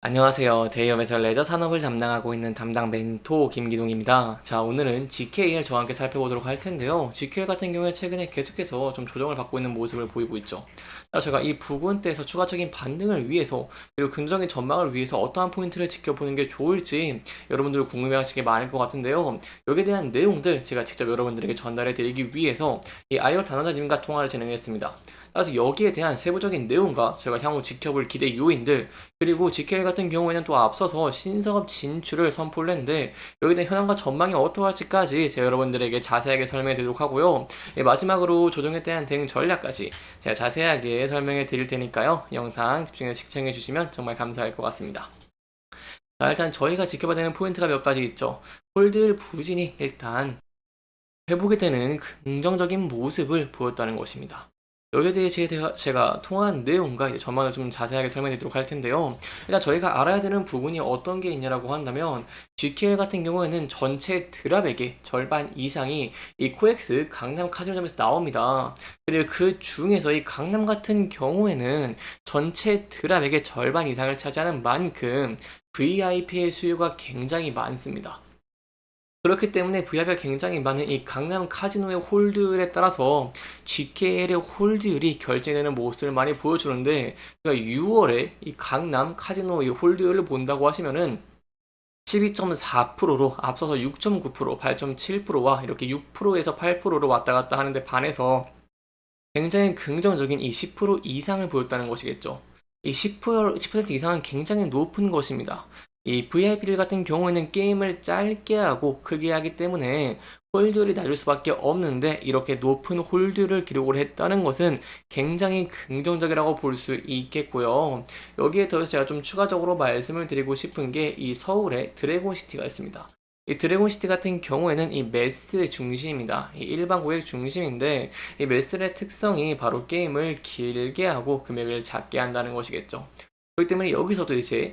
안녕하세요. 대기업에서 레저 산업을 담당하고 있는 담당 멘토 김기동입니다. 자, 오늘은 GK를 저와 함께 살펴보도록 할 텐데요. GK 같은 경우에 최근에 계속해서 좀 조정을 받고 있는 모습을 보이고 있죠. 제가 이 부분대에서 추가적인 반등을 위해서 그리고 긍정적인 전망을 위해서 어떠한 포인트를 지켜보는 게 좋을지 여러분들 궁금해하시는 게 많을 것 같은데요. 여기에 대한 내용들 제가 직접 여러분들에게 전달해 드리기 위해서 이 아이얼 단원자님과 통화를 진행했습니다. 따라서 여기에 대한 세부적인 내용과 저희가 향후 지켜볼 기대 요인들 그리고 GKL 같은 경우에는 또 앞서서 신사업 진출을 선포를 했는데 여기에 대한 현황과 전망이 어떠할지까지 제가 여러분들에게 자세하게 설명해 드리도록 하고요. 마지막으로 조정에 대한 대응 전략까지 제가 자세하게 설명해 드릴 테니까요. 영상 집중해서 시청해 주시면 정말 감사할 것 같습니다. 자, 일단 저희가 지켜봐야 되는 포인트가 몇 가지 있죠. 홀드 부진이 일단 회복이 되는 긍정적인 모습을 보였다는 것입니다. 여기에 대해 제가 통화한 내용과 이제 전망을 좀 자세하게 설명해 드리도록 할 텐데요. 일단 저희가 알아야 되는 부분이 어떤 게 있냐라고 한다면 GKL 같은 경우에는 전체 드랍액의 절반 이상이 이 코엑스 강남 카지노점에서 나옵니다. 그리고 그 중에서 이 강남 같은 경우에는 전체 드랍액의 절반 이상을 차지하는 만큼 VIP의 수요가 굉장히 많습니다. 그렇기 때문에 VIP가 굉장히 많은 이 강남 카지노의 홀드율에 따라서 GKL의 홀드율이 결정되는 모습을 많이 보여주는데, 그러니까 6월에 이 강남 카지노 의 홀드율을 본다고 하시면은 12.4%로 앞서서 6.9%, 8.7%와 이렇게 6%에서 8%로 왔다 갔다 하는데 반해서 굉장히 긍정적인 이 10% 이상을 보였다는 것이겠죠. 이 10% 이상은 굉장히 높은 것입니다. 이 VIP들 같은 경우에는 게임을 짧게 하고 크게 하기 때문에 홀드율이 낮을 수밖에 없는데 이렇게 높은 홀드를 기록을 했다는 것은 굉장히 긍정적이라고 볼 수 있겠고요. 여기에 더해서 제가 좀 추가적으로 말씀을 드리고 싶은 게 이 서울에 드래곤시티가 있습니다. 이 드래곤시티 같은 경우에는 이 매스 중심입니다. 이 일반 고객 중심인데 이 매스의 특성이 바로 게임을 길게 하고 금액을 작게 한다는 것이겠죠. 그렇기 때문에 여기서도 이제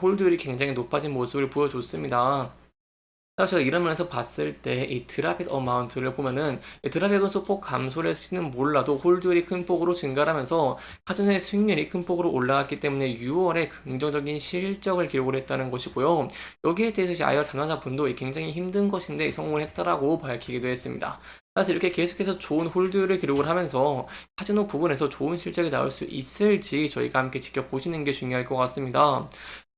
홀드율이 굉장히 높아진 모습을 보여줬습니다. 사실 이런 면에서 봤을 때 이 드랍액 어마운트를 보면은 드랍액은 소폭 감소를 했을지는 몰라도 홀드율이 큰 폭으로 증가하면서 카지노의 수익률이 큰 폭으로 올라갔기 때문에 6월에 긍정적인 실적을 기록을 했다는 것이고요. 여기에 대해서 이제 아이얼 담당자분도 굉장히 힘든 것인데 성공을 했다라고 밝히기도 했습니다. 사실 이렇게 계속해서 좋은 홀드율을 기록을 하면서 카지노 부분에서 좋은 실적이 나올 수 있을지 저희가 함께 지켜보시는 게 중요할 것 같습니다.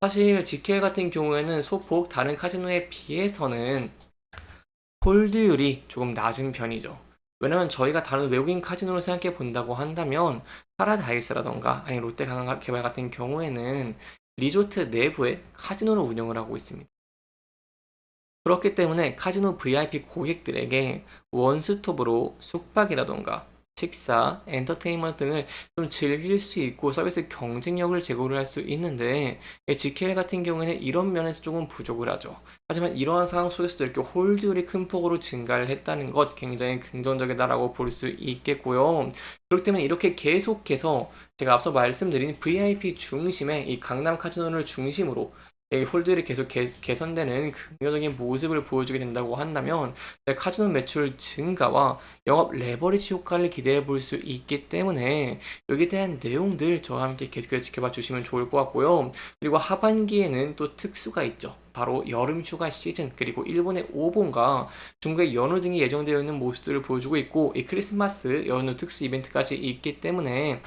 사실 GKL 같은 경우에는 소폭 다른 카지노에 비해서는 홀드율이 조금 낮은 편이죠. 왜냐면 저희가 다른 외국인 카지노를 생각해 본다고 한다면 파라다이스라던가 아니 롯데관광개발 같은 경우에는 리조트 내부에 카지노를 운영을 하고 있습니다. 그렇기 때문에 카지노 VIP 고객들에게 원스톱으로 숙박이라던가 식사, 엔터테인먼트 등을 좀 즐길 수 있고 서비스 경쟁력을 제고를 할 수 있는데 GKL 같은 경우에는 이런 면에서 조금 부족을 하죠. 하지만 이러한 상황 속에서도 이렇게 홀드율이 큰 폭으로 증가를 했다는 것 굉장히 긍정적이다라고 볼 수 있겠고요. 그렇기 때문에 이렇게 계속해서 제가 앞서 말씀드린 VIP 중심의 이 강남 카지노를 중심으로 홀들이 계속 개선되는 긍정적인 모습을 보여주게 된다고 한다면 카지노 매출 증가와 영업 레버리지 효과를 기대해 볼 수 있기 때문에 여기에 대한 내용들 저와 함께 계속해서 지켜봐 주시면 좋을 것 같고요. 그리고 하반기에는 또 특수가 있죠. 바로 여름 휴가 시즌 그리고 일본의 오본과 중국의 연휴 등이 예정되어 있는 모습들을 보여주고 있고 이 크리스마스 연휴 특수 이벤트까지 있기 때문에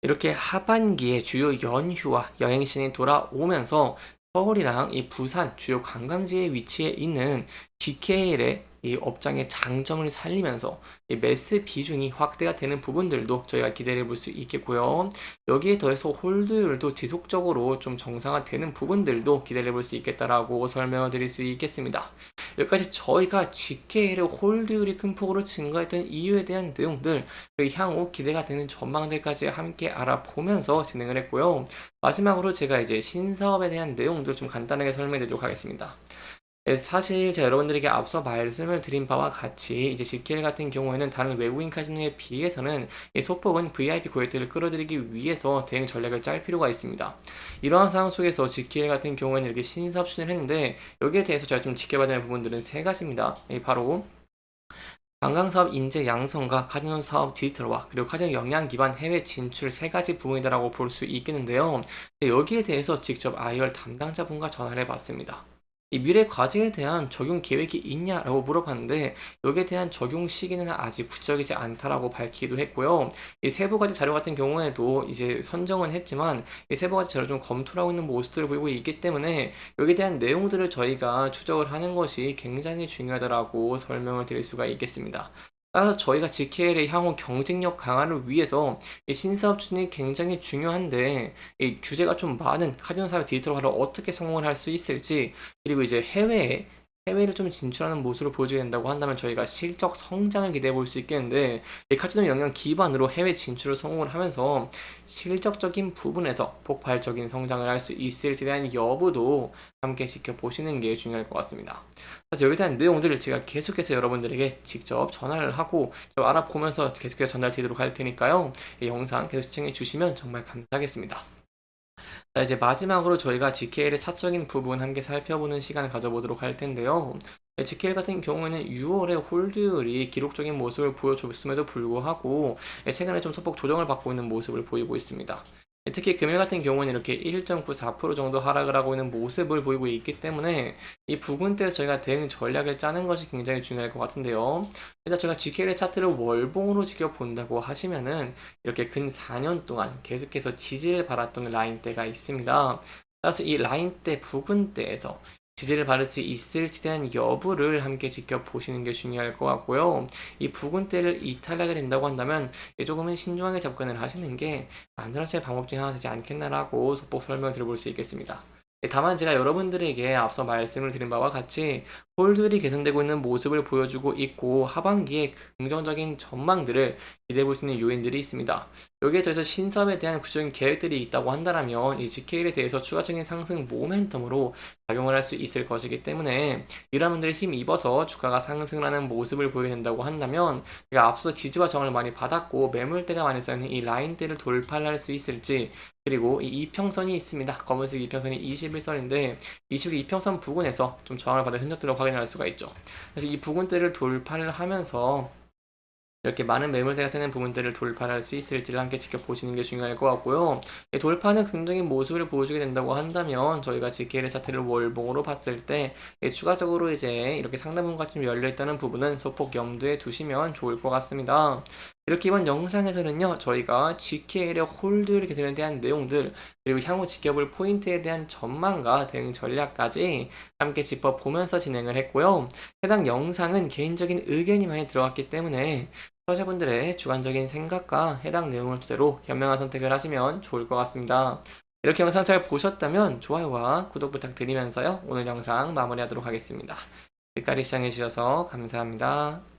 이렇게 하반기에 주요 연휴와 여행 시즌이 돌아오면서 서울이랑 이 부산 주요 관광지에 위치해 있는 GKL의 이 업장의 장점을 살리면서 이 매스 비중이 확대가 되는 부분들도 저희가 기대해 볼 수 있겠고요. 여기에 더해서 홀드율도 지속적으로 좀 정상화되는 부분들도 기대해 볼 수 있겠다라고 설명을 드릴 수 있겠습니다. 여기까지 저희가 GKL의 홀드율이 큰 폭으로 증가했던 이유에 대한 내용들 그리고 향후 기대가 되는 전망들까지 함께 알아보면서 진행을 했고요. 마지막으로 제가 이제 신사업에 대한 내용들 좀 간단하게 설명해 드리도록 하겠습니다. 사실 제가 여러분들에게 앞서 말씀을 드린 바와 같이 이제 GKL 같은 경우에는 다른 외국인 카지노에 비해서는 이 소폭은 VIP 고객들을 끌어들이기 위해서 대응 전략을 짤 필요가 있습니다. 이러한 상황 속에서 GKL 같은 경우에는 이렇게 신사업 추진을 했는데 여기에 대해서 제가 좀 지켜봐야 되는 부분들은 세 가지입니다. 바로 관광사업 인재 양성과 카지노 사업 디지털화, 그리고 카지노 역량 기반 해외 진출 세 가지 부분이다라고 볼 수 있겠는데요. 여기에 대해서 직접 IR 담당자분과 전화를 해봤습니다. 이 미래 과제에 대한 적용 계획이 있냐라고 물어봤는데 여기에 대한 적용 시기는 아직 구체적이지 않다라고 밝히기도 했고요. 이 세부 과제 자료 같은 경우에도 이제 선정은 했지만 이 세부 과제 자료 좀 검토를 하고 있는 모습들을 보이고 있기 때문에 여기에 대한 내용들을 저희가 추적을 하는 것이 굉장히 중요하다라고 설명을 드릴 수가 있겠습니다. 따라서 저희가 GKL의 향후 경쟁력 강화를 위해서 이 신사업 추진이 굉장히 중요한데 이 규제가 좀 많은 카지노 사업 디지털화를 어떻게 성공을 할 수 있을지, 그리고 이제 해외를 좀 진출하는 모습을 보여줘야 된다고 한다면 저희가 실적 성장을 기대해 볼 수 있겠는데 이 카지노 영역 기반으로 해외 진출을 성공을 하면서 실적적인 부분에서 폭발적인 성장을 할 수 있을지에 대한 여부도 함께 지켜보시는 게 중요할 것 같습니다. 그래서 여기에 대한 내용들을 제가 계속해서 여러분들에게 직접 전화를 하고 좀 알아보면서 계속해서 전달드리도록 할 테니까요. 이 영상 계속 시청해 주시면 정말 감사하겠습니다. 자, 이제 마지막으로 저희가 GKL의 차적인 부분 함께 살펴보는 시간을 가져보도록 할 텐데요. GKL 같은 경우에는 6월에 홀드율이 기록적인 모습을 보여줬음에도 불구하고 최근에 좀 소폭 조정을 받고 있는 모습을 보이고 있습니다. 특히 금일 같은 경우는 이렇게 1.94% 정도 하락을 하고 있는 모습을 보이고 있기 때문에 이 부분대에서 저희가 대응 전략을 짜는 것이 굉장히 중요할 것 같은데요. 일단 제가 GKL의 차트를 월봉으로 지켜본다고 하시면은 이렇게 근 4년 동안 계속해서 지지를 받았던 라인대가 있습니다. 따라서 이 라인대 부분대에서 지지를 받을 수 있을지 대한 여부를 함께 지켜보시는 게 중요할 것 같고요. 이 부근대를 이탈하게 된다고 한다면 조금은 신중하게 접근을 하시는 게 안전하게 방법 중 하나 되지 않겠나라고 소폭 설명을 드려볼 수 있겠습니다. 다만 제가 여러분들에게 앞서 말씀을 드린 바와 같이 홀드율이 개선되고 있는 모습을 보여주고 있고 하반기에 긍정적인 전망들을 기대해 볼 수 있는 요인들이 있습니다. 여기에 더해서 신사업에 대한 구체적인 계획들이 있다고 한다면 이 GKL에 대해서 추가적인 상승 모멘텀으로 작용을 할 수 있을 것이기 때문에 이런 분들이 힘입어서 주가가 상승을 하는 모습을 보이게 된다고 한다면 제가 앞서 지지와 저항을 많이 받았고 매물대가 많이 쌓이는 이 라인대를 돌파를 할 수 있을지, 그리고 이 이평선이 있습니다. 검은색 이평선이 21선인데 22평선 부근에서 좀 저항을 받은 흔적들을 확인할 수가 있죠. 그래서 이 부근대를 돌파를 하면서 이렇게 많은 매물대가 세는 부분들을 돌파할 수 있을지를 함께 지켜보시는 게 중요할 것 같고요. 돌파는 긍정적인 모습을 보여주게 된다고 한다면 저희가 GKL 차트를 월봉으로 봤을 때 추가적으로 이제 이렇게 상단 부분과 좀 열려있다는 부분은 소폭 염두에 두시면 좋을 것 같습니다. 이렇게 이번 영상에서는요, 저희가 GKL의 홀드율 개선에 대한 내용들, 그리고 향후 지켜볼 포인트에 대한 전망과 대응 전략까지 함께 짚어보면서 진행을 했고요. 해당 영상은 개인적인 의견이 많이 들어갔기 때문에 투자자분들의 주관적인 생각과 해당 내용을 토대로 현명한 선택을 하시면 좋을 것 같습니다. 이렇게 영상 잘 보셨다면 좋아요와 구독 부탁드리면서요, 오늘 영상 마무리하도록 하겠습니다. 끝까지 시청해주셔서 감사합니다.